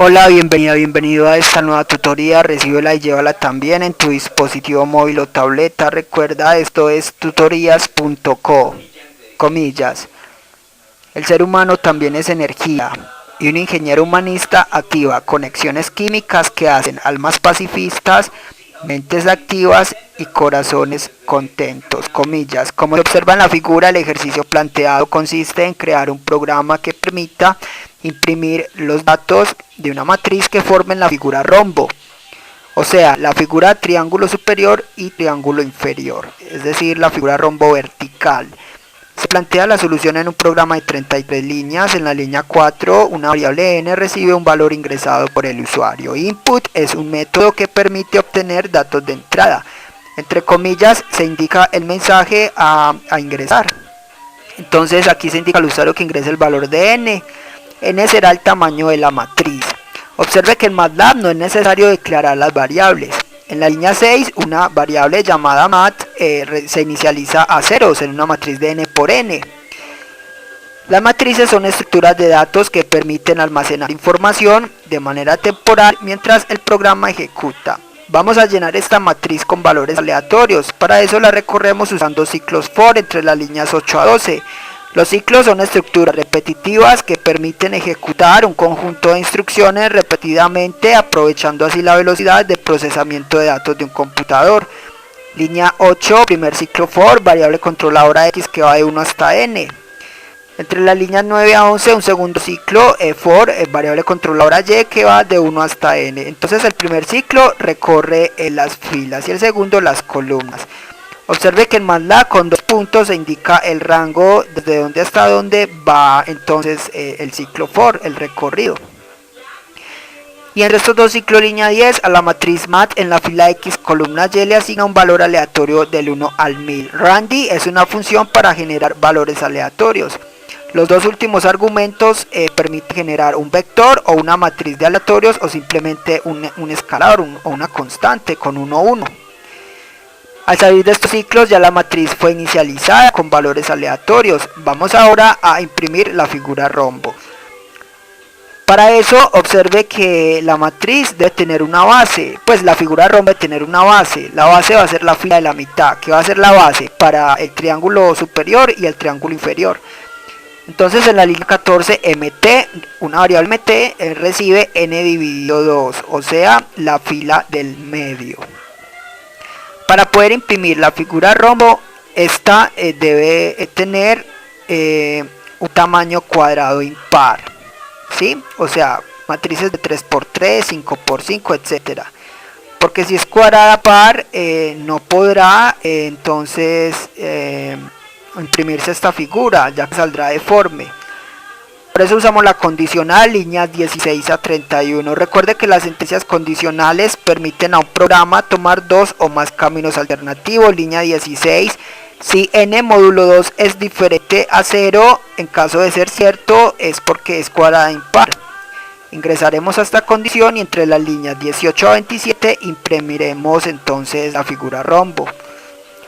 Hola, bienvenido a esta nueva tutoría. Recíbela y llévala también en tu dispositivo móvil o tableta. Recuerda, esto es tutorías.co, comillas. El ser humano también es energía y un ingeniero humanista activa conexiones químicas que hacen almas pacifistas, mentes activas y corazones contentos, comillas. Como se observa en la figura, el ejercicio planteado consiste en crear un programa que permita imprimir los datos de una matriz que formen la figura rombo, o sea, la figura triángulo superior y triángulo inferior, es decir, la figura rombo vertical. Se plantea la solución en un programa de 33 líneas. En la línea 4, una variable n recibe un valor ingresado por el usuario. Input es un método que permite obtener datos de entrada. Entre comillas, se indica el mensaje a ingresar. Entonces aquí se indica al usuario que ingrese el valor de n. N será el tamaño de la matriz. Observe que en MATLAB no es necesario declarar las variables. En la línea 6, una variable llamada mat se inicializa a ceros en una matriz de n por n. Las matrices son estructuras de datos que permiten almacenar información de manera temporal mientras el programa ejecuta. Vamos a llenar esta matriz con valores aleatorios. Para eso la recorremos usando ciclos for entre las líneas 8 a 12. Los ciclos son estructuras repetitivas que permiten ejecutar un conjunto de instrucciones repetidamente, aprovechando así la velocidad de procesamiento de datos de un computador. Línea 8, primer ciclo for, variable controladora x que va de 1 hasta n. Entre las líneas 9 a 11, un segundo ciclo for, variable controladora y que va de 1 hasta n. Entonces el primer ciclo recorre las filas y el segundo las columnas. Observe que en MATLAB con 2 puntos se indica el rango desde donde hasta donde va entonces el ciclo for, el recorrido. Y entre estos dos ciclos línea 10 a la matriz mat en la fila x columna y le asigna un valor aleatorio del 1 al 1000. Randy es una función para generar valores aleatorios. Los dos últimos argumentos permiten generar un vector o una matriz de aleatorios o simplemente un escalar o una constante con 1, 1. Al salir de estos ciclos ya la matriz fue inicializada con valores aleatorios. Vamos ahora a imprimir la figura rombo. Para eso observe que la matriz debe tener una base, pues la figura rombo debe tener una base. La base va a ser la fila de la mitad, que va a ser la base para el triángulo superior y el triángulo inferior. Entonces en la línea 14 mt, una variable mt recibe n dividido 2, o sea la fila del medio. Para poder imprimir la figura rombo, esta debe tener un tamaño cuadrado impar, ¿sí? O sea, matrices de 3×3, 5×5, etc. Porque si es cuadrada par, no podrá entonces imprimirse esta figura, ya que saldrá deforme. Por eso usamos la condicional, líneas 16 a 31. Recuerde que las sentencias condicionales permiten a un programa tomar dos o más caminos alternativos. Línea 16, si n módulo 2 es diferente a 0, en caso de ser cierto, es porque es cuadrada impar. Ingresaremos a esta condición y entre las líneas 18 a 27 imprimiremos entonces la figura rombo.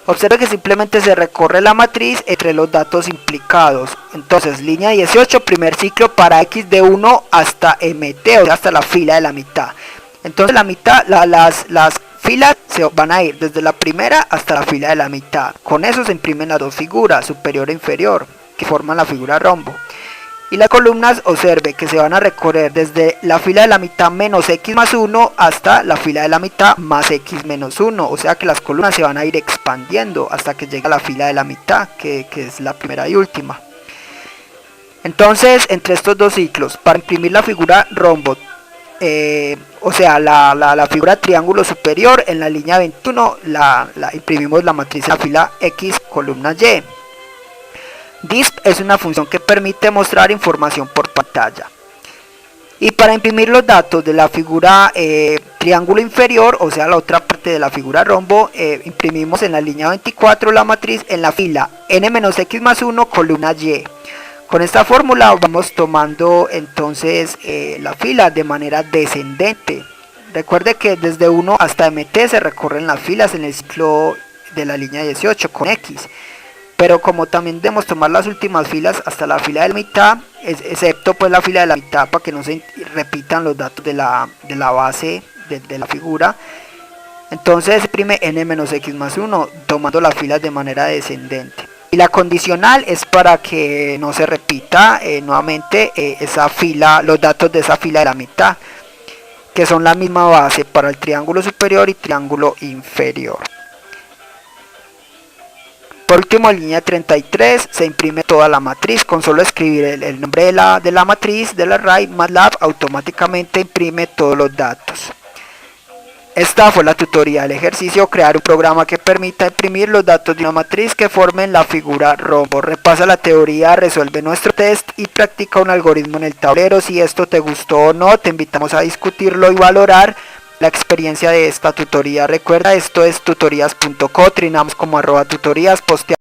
Observe que simplemente se recorre la matriz entre los datos implicados. Entonces, línea 18, primer ciclo para x de 1 hasta mt, o sea, hasta la fila de la mitad. Entonces, la mitad, las filas se van a ir desde la primera hasta la fila de la mitad. Con eso se imprimen las dos figuras, superior e inferior, que forman la figura rombo. Y las columnas, observe que se van a recorrer desde la fila de la mitad menos x más 1 hasta la fila de la mitad más x menos 1. O sea que las columnas se van a ir expandiendo hasta que llegue a la fila de la mitad, que es la primera y última. Entonces, entre estos dos ciclos, para imprimir la figura rombo, o sea, la figura triángulo superior, en la línea 21 imprimimos la matriz en la fila x columna y. Disp es una función que permite mostrar información por pantalla. Y para imprimir los datos de la figura triángulo inferior, o sea la otra parte de la figura rombo, imprimimos en la línea 24 la matriz en la fila n-x más 1 columna y. Con esta fórmula vamos tomando entonces la fila de manera descendente. Recuerde que desde 1 hasta mt se recorren las filas en el ciclo de la línea 18 con x. Pero como también debemos tomar las últimas filas hasta la fila de la mitad, excepto pues la fila de la mitad para que no se repitan los datos de la base de la figura. Entonces se imprime n-x más 1 tomando las filas de manera descendente. Y la condicional es para que no se repita nuevamente esa fila, los datos de esa fila de la mitad, que son la misma base para el triángulo superior y triángulo inferior. Por último, en línea 33 se imprime toda la matriz. Con solo escribir el nombre de la matriz del array, MATLAB automáticamente imprime todos los datos. Esta fue la tutoría del ejercicio: crear un programa que permita imprimir los datos de una matriz que formen la figura rombo. Repasa la teoría, resuelve nuestro test y practica un algoritmo en el tablero. Si esto te gustó o no, te invitamos a discutirlo y valorar la experiencia de esta tutoría. Recuerda, esto es tutorías.co, trinamos como @tutorías, postea